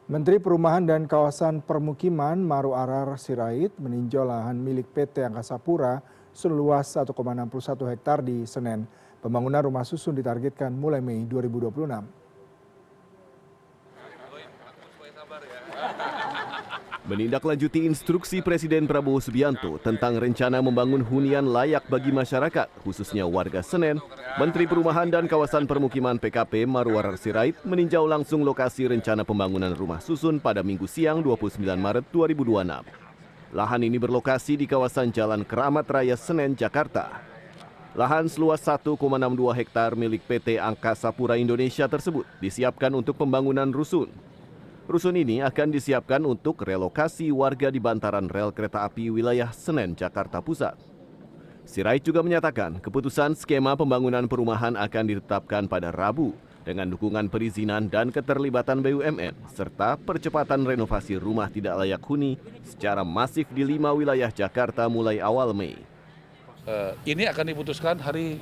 Menteri Perumahan dan Kawasan Permukiman Maru Arar Sirait meninjau lahan milik PT Angkasa Pura seluas 1,61 hektar di Senen. Pembangunan rumah susun ditargetkan mulai Mei 2026. Menindaklanjuti instruksi Presiden Prabowo Subianto tentang rencana membangun hunian layak bagi masyarakat, khususnya warga Senen, Menteri Perumahan dan Kawasan Permukiman PKP Maru Arar Sirait meninjau langsung lokasi rencana pembangunan rumah susun pada Minggu siang 29 Maret 2026. Lahan ini berlokasi di kawasan Jalan Keramat Raya Senen, Jakarta. Lahan seluas 1,62 hektar milik PT Angkasa Pura Indonesia tersebut disiapkan untuk pembangunan rusun. Rusun ini akan disiapkan untuk relokasi warga di bantaran rel kereta api wilayah Senen, Jakarta Pusat. Sirait juga menyatakan keputusan skema pembangunan perumahan akan ditetapkan pada Rabu dengan dukungan perizinan dan keterlibatan BUMN serta percepatan renovasi rumah tidak layak huni secara masif di 5 wilayah Jakarta mulai awal Mei. Ini akan diputuskan hari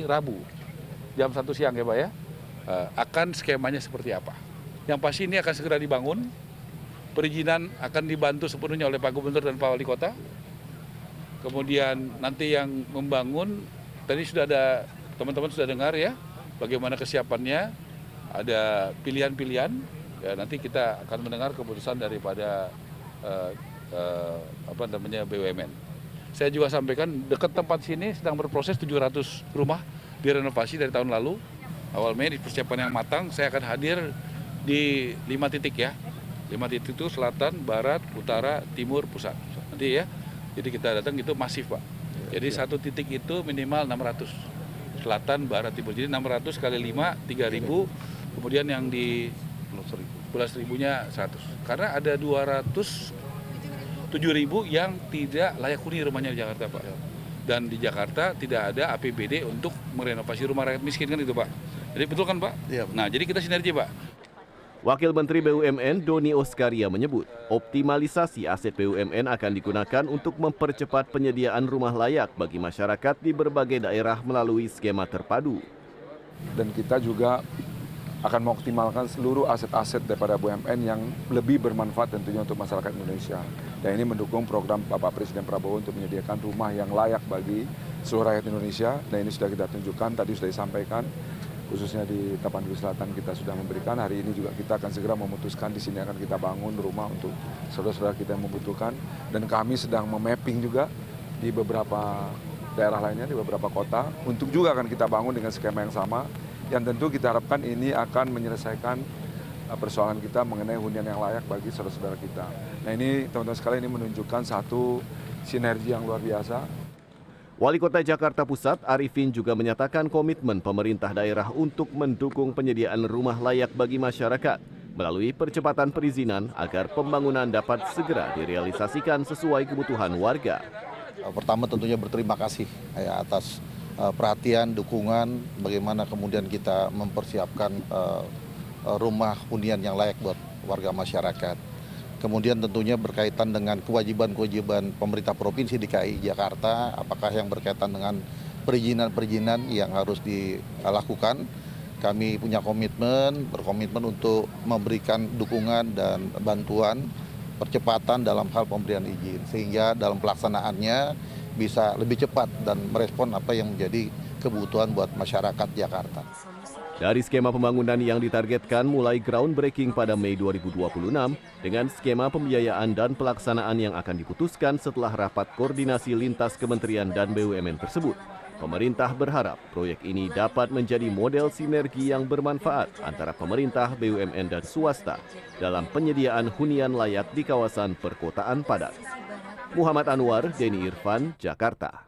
Rabu jam 1 siang ya Pak ya. Akan skemanya seperti apa. Yang pasti ini akan segera dibangun, perizinan akan dibantu sepenuhnya oleh Pak Gubernur dan Pak Wali Kota. Kemudian nanti yang membangun, tadi sudah ada, teman-teman sudah dengar ya, bagaimana kesiapannya, ada pilihan-pilihan, ya nanti kita akan mendengar keputusan daripada BUMN. Saya juga sampaikan dekat tempat sini sedang berproses 700 rumah direnovasi dari tahun lalu. Awal Mei di persiapan yang matang, saya akan hadir di 5 titik ya. 5 titik itu selatan, barat, utara, timur, pusat. Nanti ya. Jadi kita datang itu masif Pak. Jadi satu titik itu minimal 600. Selatan, barat, timur. Jadi 600 kali 5, 3.000. Kemudian yang di 11.000-nya 100. Karena ada 207.000 yang tidak layak huni rumahnya di Jakarta Pak. Dan di Jakarta tidak ada APBD untuk merenovasi rumah rakyat miskin kan itu Pak. Jadi betul kan Pak? Iya. Nah jadi kita sinergi Pak. Wakil Menteri BUMN Doni Oskaria menyebut, optimalisasi aset BUMN akan digunakan untuk mempercepat penyediaan rumah layak bagi masyarakat di berbagai daerah melalui skema terpadu. Dan kita juga akan mengoptimalkan seluruh aset-aset daripada BUMN yang lebih bermanfaat tentunya untuk masyarakat Indonesia. Dan ini mendukung program Bapak Presiden Prabowo untuk menyediakan rumah yang layak bagi seluruh rakyat Indonesia. Dan ini sudah kita tunjukkan, tadi sudah disampaikan. Khususnya di Tapanuli Selatan kita sudah memberikan, hari ini juga kita akan segera memutuskan di sini akan kita bangun rumah untuk saudara-saudara kita yang membutuhkan. Dan kami sedang memapping juga di beberapa daerah lainnya, di beberapa kota, untuk juga akan kita bangun dengan skema yang sama, yang tentu kita harapkan ini akan menyelesaikan persoalan kita mengenai hunian yang layak bagi saudara-saudara kita. Nah ini teman-teman sekalian ini menunjukkan satu sinergi yang luar biasa. Wali Kota Jakarta Pusat Arifin juga menyatakan komitmen pemerintah daerah untuk mendukung penyediaan rumah layak bagi masyarakat melalui percepatan perizinan agar pembangunan dapat segera direalisasikan sesuai kebutuhan warga. Pertama tentunya berterima kasih atas perhatian, dukungan, bagaimana kemudian kita mempersiapkan rumah hunian yang layak buat warga masyarakat. Kemudian tentunya berkaitan dengan kewajiban-kewajiban pemerintah Provinsi DKI Jakarta, apakah yang berkaitan dengan perizinan-perizinan yang harus dilakukan. Kami punya berkomitmen untuk memberikan dukungan dan bantuan percepatan dalam hal pemberian izin, sehingga dalam pelaksanaannya bisa lebih cepat dan merespon apa yang menjadi kebutuhan buat masyarakat Jakarta. Dari skema pembangunan yang ditargetkan mulai groundbreaking pada Mei 2026 dengan skema pembiayaan dan pelaksanaan yang akan diputuskan setelah rapat koordinasi lintas kementerian dan BUMN tersebut. Pemerintah berharap proyek ini dapat menjadi model sinergi yang bermanfaat antara pemerintah, BUMN, dan swasta dalam penyediaan hunian layak di kawasan perkotaan padat. Muhammad Anwar, Denny Irfan, Jakarta.